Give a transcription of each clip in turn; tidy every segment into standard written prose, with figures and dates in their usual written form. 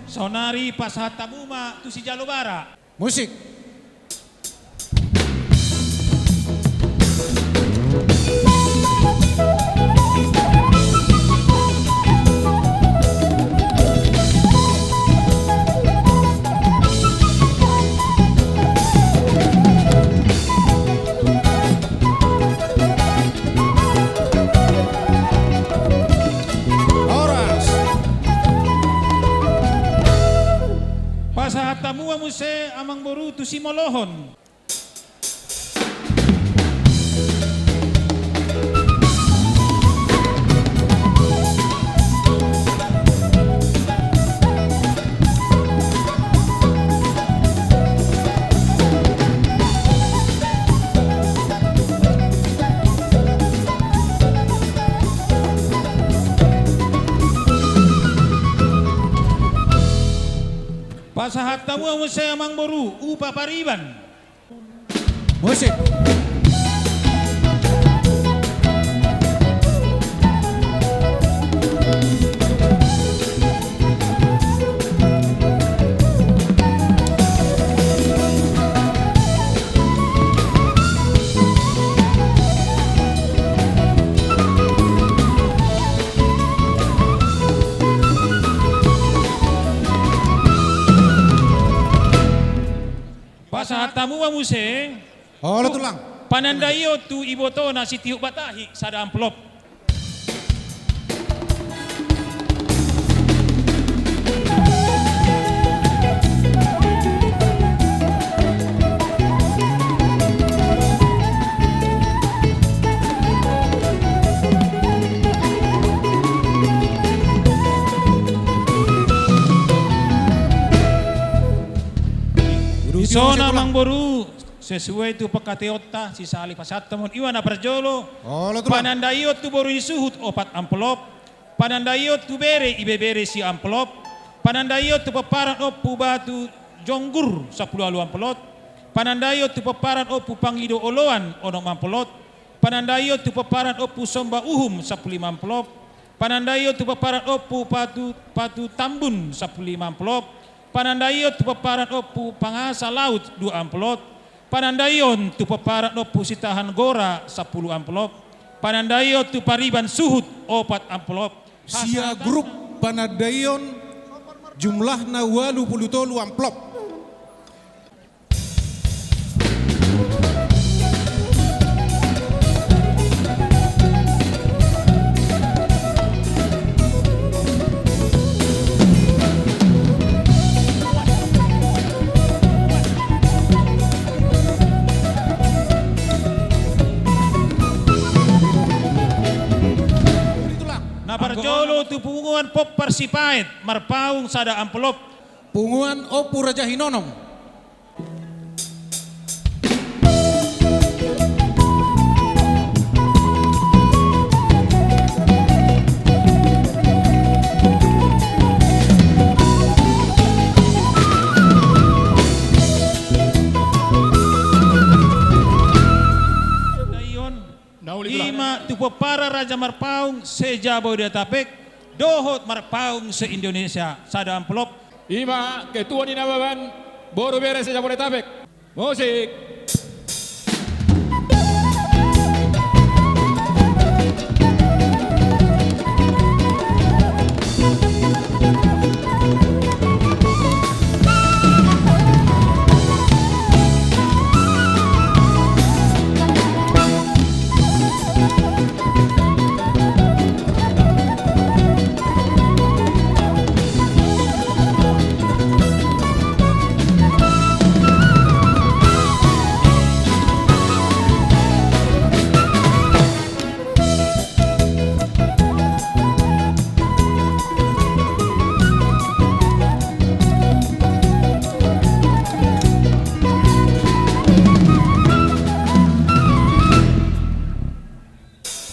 Sonari pasahatamuma tu si Jalobara. Musik. Pasahatamua muse amang boru tu si Molohon. Pasahatamua muse amang boru upa pariban. Musik. Pasahatamua muse Holo tulang. panandayo tu iboto na si Tihuk Batahi sada amplop. Sona mang boru sesuai tu pekateota si sali pasatamon iwana perjolo. Holo tulang. Panandayot tu boru isuhut opat amplop. Panandayot tu bere ibe bere si amplop. Panandayot tu paparan opu batu jonggur 10 alu amplop. Panandayot tu paparan opu pangido oloan onong amplop. Panandayot tu paparan opu somba uhum 15 amplop. Panandayot tu paparan opu patu tambun 15 amplop. Panandayot tu paparan opu pangasa laut 2 amplop. Panandayon tu paparan opu sitahan gora 10 amplop. Panandayot tu pariban suhut 4 amplop. Sia grup Panadayon jumlahna 83 amplop. Naparjolo tu punguan pop parsipait marpaung sada amplop. Punguan opu Raja Hinonom. Lima tu para Raja Marpaung se-Jabodetabek, dohot Marpaung se-Indonesia sada amplop. 5 Ketua Dinababan Boru Beres Jabodetabek. Musik.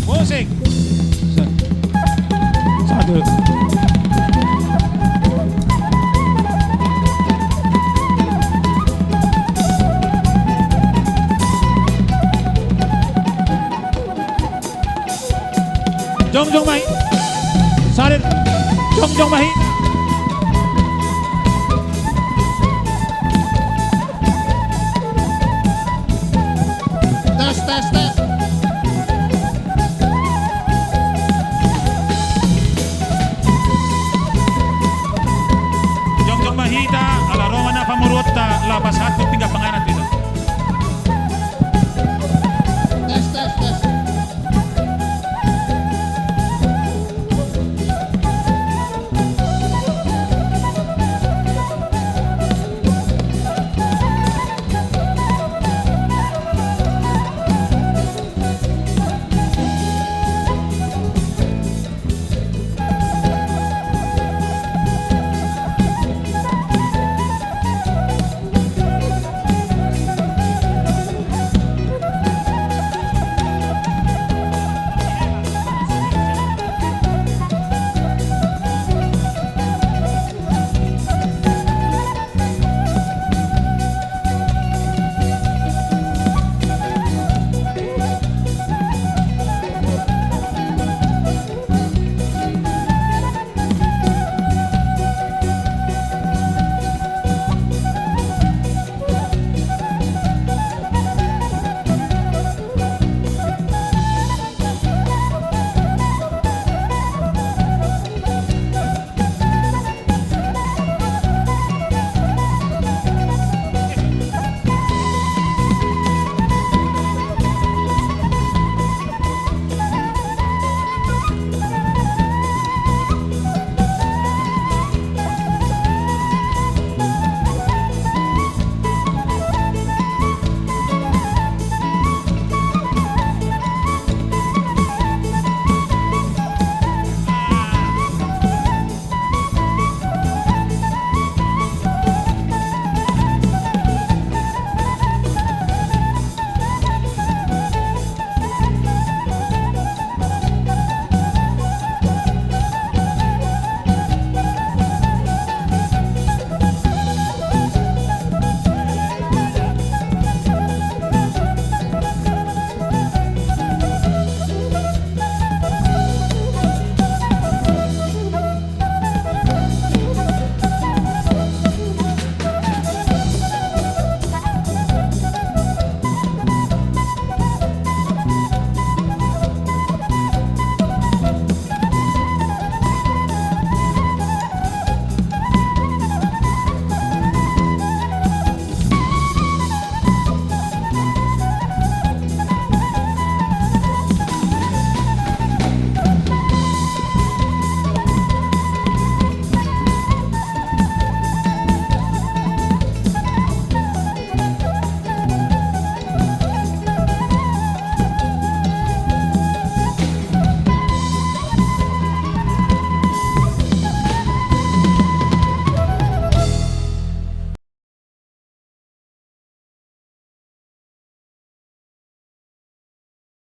Musik. Satu. Jong Mahi. Salir. Jong Mahi. tes tes.